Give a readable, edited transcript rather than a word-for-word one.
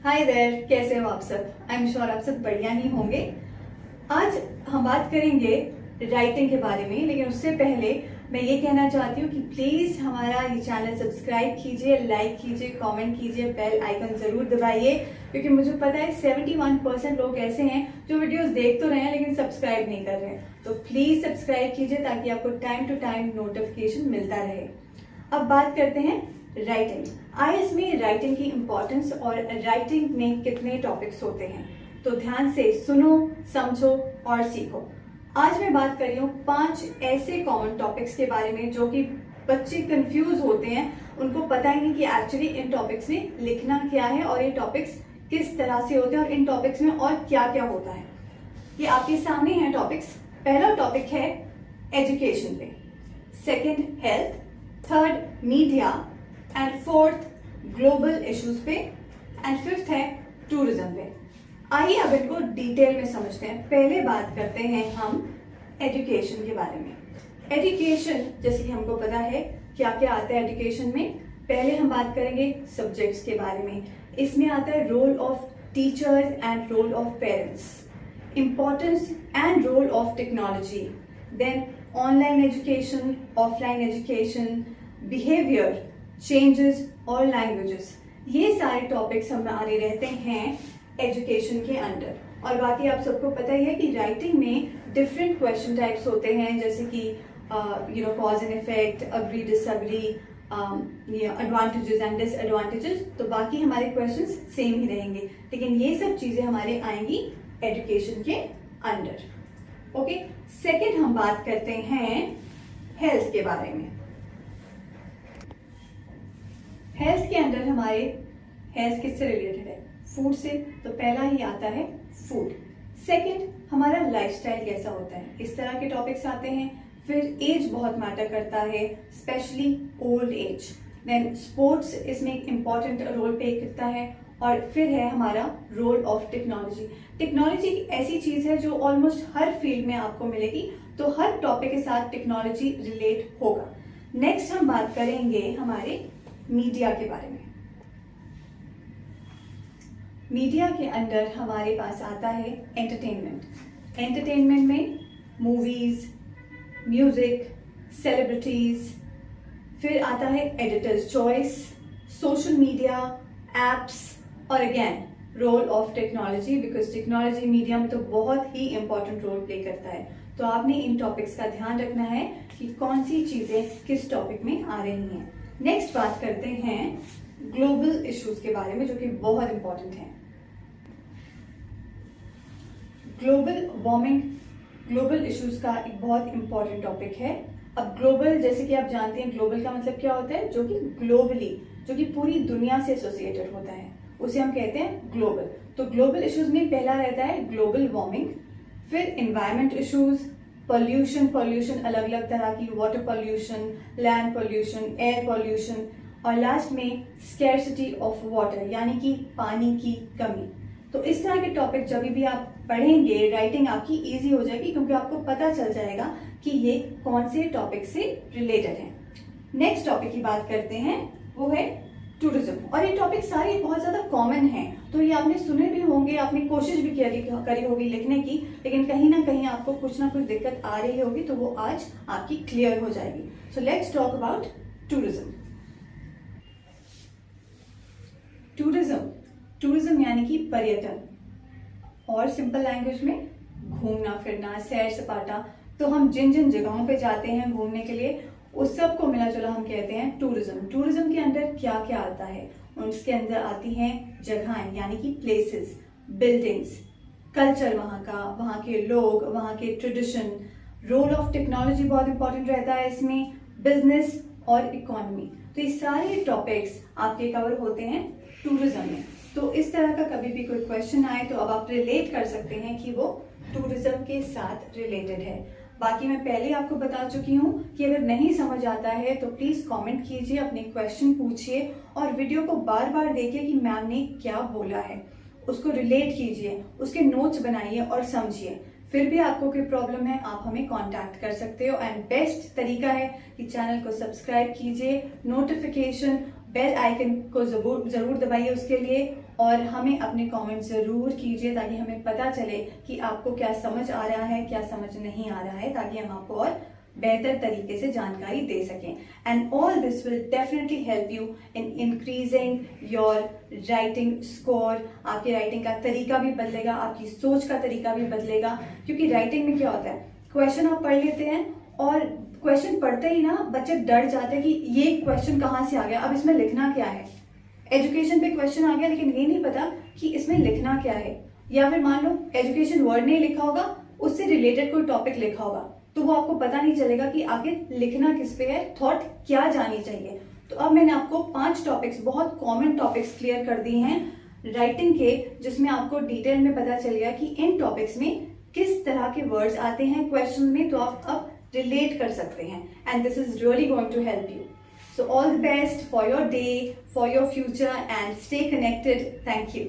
Hi there, कैसे हो आप सब? आई एम श्योर आप सब बढ़िया ही होंगे। आज हम बात करेंगे राइटिंग के बारे में, लेकिन उससे पहले मैं ये कहना चाहती हूँ कि प्लीज हमारा ये चैनल सब्सक्राइब कीजिए, लाइक कीजिए, कमेंट कीजिए, बेल आइकन जरूर दबाइए, क्योंकि मुझे पता है 71% लोग ऐसे हैं जो वीडियोस देख तो रहे हैं लेकिन सब्सक्राइब नहीं कर रहे हैं। तो प्लीज सब्सक्राइब कीजिए ताकि आपको टाइम टू टाइम नोटिफिकेशन मिलता रहे। अब बात करते हैं राइटिंग। आईएएस में राइटिंग की इम्पोर्टेंस और राइटिंग में कितने टॉपिक्स होते हैं, तो ध्यान से सुनो, समझो और सीखो। आज मैं बात कर रही हूँ 5 ऐसे कॉमन टॉपिक्स के बारे में जो कि बच्चे कंफ्यूज होते हैं, उनको पता ही नहीं कि एक्चुअली इन टॉपिक्स में लिखना क्या है और ये टॉपिक्स किस तरह से होते हैं और इन टॉपिक्स में और क्या क्या होता है। ये आपके सामने है टॉपिक्स। पहला टॉपिक है एजुकेशन पे, second health, third media and fourth global issues पे एंड फिफ्थ है टूरिज्म पे। आइए अब इनको डिटेल में समझते हैं। पहले बात करते हैं हम एजुकेशन के बारे में। एजुकेशन, जैसे कि हमको पता है क्या क्या आता है एजुकेशन में। पहले हम बात करेंगे सब्जेक्ट्स के बारे में। इसमें आता है role of teachers and role of parents, importance and role of technology, then online education, offline education, behaviour changes और लैंग्वेजेस। ये सारे टॉपिक्स हमारे रहते हैं एजुकेशन के अंडर। और बाकी आप सबको पता ही है कि राइटिंग में डिफरेंट क्वेश्चन टाइप्स होते हैं, जैसे कि cause and effect, agree disagree, advantages and disadvantages. तो बाकी हमारे क्वेश्चंस सेम ही रहेंगे, लेकिन ये सब चीजें हमारे आएंगी एजुकेशन के अंडर। ओके, सेकंड हम बात करते हैं हेल्थ के बारे में। हेल्थ के अंदर हमारे हेल्थ किससे रिलेटेड है? फूड से। तो पहला ही आता है फूड। सेकंड, हमारा लाइफस्टाइल कैसा होता है, इस तरह के टॉपिक्स आते हैं। फिर एज बहुत मैटर करता है, specially old age. Then sports इसमें एक इम्पॉर्टेंट रोल प्ले करता है। और फिर है हमारा रोल ऑफ टेक्नोलॉजी। टेक्नोलॉजी ऐसी चीज है जो ऑलमोस्ट हर फील्ड में आपको मिलेगी, तो हर टॉपिक के साथ टेक्नोलॉजी रिलेट होगा। नेक्स्ट हम बात करेंगे हमारे मीडिया के बारे में। मीडिया के अंदर हमारे पास आता है एंटरटेनमेंट। एंटरटेनमेंट में मूवीज, म्यूजिक, सेलिब्रिटीज। फिर आता है editors choice, social media, apps और again role of technology, because technology media में तो बहुत ही इंपॉर्टेंट रोल प्ले करता है। तो आपने इन टॉपिक्स का ध्यान रखना है कि कौन सी चीजें किस टॉपिक में आ रही हैं। नेक्स्ट बात करते हैं ग्लोबल इश्यूज के बारे में, जो कि बहुत इंपॉर्टेंट है। ग्लोबल वार्मिंग, ग्लोबल इश्यूज का एक बहुत इंपॉर्टेंट टॉपिक है। अब ग्लोबल, जैसे कि आप जानते हैं, ग्लोबल का मतलब क्या होता है? जो कि ग्लोबली, जो कि पूरी दुनिया से एसोसिएटेड होता है, उसे हम कहते हैं ग्लोबल। तो ग्लोबल इश्यूज में पहला रहता है ग्लोबल वार्मिंग, फिर एनवायरमेंट इश्यूज, पॉल्यूशन अलग अलग तरह की, water pollution, land pollution, air pollution, और लास्ट में स्कैर्सिटी ऑफ वाटर, यानी कि पानी की कमी। तो इस तरह के टॉपिक जब भी आप पढ़ेंगे, राइटिंग आपकी इजी हो जाएगी, क्योंकि आपको पता चल जाएगा कि ये कौन से टॉपिक से रिलेटेड है। नेक्स्ट टॉपिक की बात करते हैं, वो है टूरिज्म। और ये टॉपिक सारे बहुत ज्यादा कॉमन हैं, तो ये आपने सुने भी होंगे, आपने कोशिश भी करी होगी लिखने की, लेकिन कहीं ना कहीं आपको कुछ ना कुछ दिक्कत आ रही होगी, तो वो आज आपकी क्लियर हो जाएगी। So let's talk about tourism. Tourism यानी कि पर्यटन, और सिंपल लैंग्वेज में घूमना फिरना, सैर सपाटा। तो हम जिन जिन जगहों पे जाते हैं घूमने के लिए, उस सब को मिला जुला हम कहते हैं टूरिज्म। टूरिज्म के अंदर क्या क्या आता है? उसके अंदर आती हैं जगहें, यानी कि प्लेसेस, बिल्डिंग्स, कल्चर वहाँ का, वहाँ के लोग, वहाँ के ट्रेडिशन। रोल ऑफ टेक्नोलॉजी बहुत इंपॉर्टेंट रहता है इसमें, बिजनेस और इकोनॉमी। तो ये सारे टॉपिक्स आपके कवर होते हैं टूरिज्म में। तो इस तरह का कभी भी कोई क्वेश्चन आए तो अब आप रिलेट कर सकते हैं कि वो टूरिज्म के साथ रिलेटेड है। बाकी मैं पहले आपको बता चुकी हूँ कि अगर नहीं समझ आता है तो प्लीज कमेंट कीजिए, अपने क्वेश्चन पूछिए और वीडियो को बार बार देखिए कि मैम ने क्या बोला है, उसको रिलेट कीजिए, उसके नोट्स बनाइए और समझिए। फिर भी आपको कोई प्रॉब्लम है, आप हमें कांटेक्ट कर सकते हो। एंड बेस्ट तरीका है कि चैनल को सब्सक्राइब कीजिए, नोटिफिकेशन बेल आइकन को जरूर दबाइए उसके लिए, और हमें अपने कमेंट जरूर कीजिए ताकि हमें पता चले कि आपको क्या समझ आ रहा है, क्या समझ नहीं आ रहा है, ताकि हम आपको और बेहतर तरीके से जानकारी दे सकें। And all this will definitely help you in increasing your writing score. आपकी राइटिंग का तरीका भी बदलेगा, आपकी सोच का तरीका भी बदलेगा, क्योंकि राइटिंग में क्या होता है, क्वेश्चन आप पढ़ लेते हैं और क्वेश्चन पढ़ते ही ना बच्चे डर जाते हैं कि ये क्वेश्चन कहाँ से आ गया, अब इसमें लिखना क्या है। एजुकेशन पे क्वेश्चन आ गया लेकिन ये नहीं पता कि इसमें लिखना क्या है, या फिर मान लो एजुकेशन वर्ड नहीं लिखा होगा, उससे रिलेटेड कोई टॉपिक लिखा होगा, तो वो आपको पता नहीं चलेगा कि आखिर लिखना किस पे है, थॉट क्या जानी चाहिए। तो अब मैंने आपको 5 टॉपिक्स, बहुत कॉमन टॉपिक्स क्लियर कर दिए हैं राइटिंग के, जिसमें आपको डिटेल में पता चलेगा कि इन टॉपिक्स में किस तरह के वर्ड्स आते हैं क्वेश्चन में, तो आप अब रिलेट कर सकते हैं। And this is really going to help you. So all the best for your day, for your future, and stay connected. Thank you.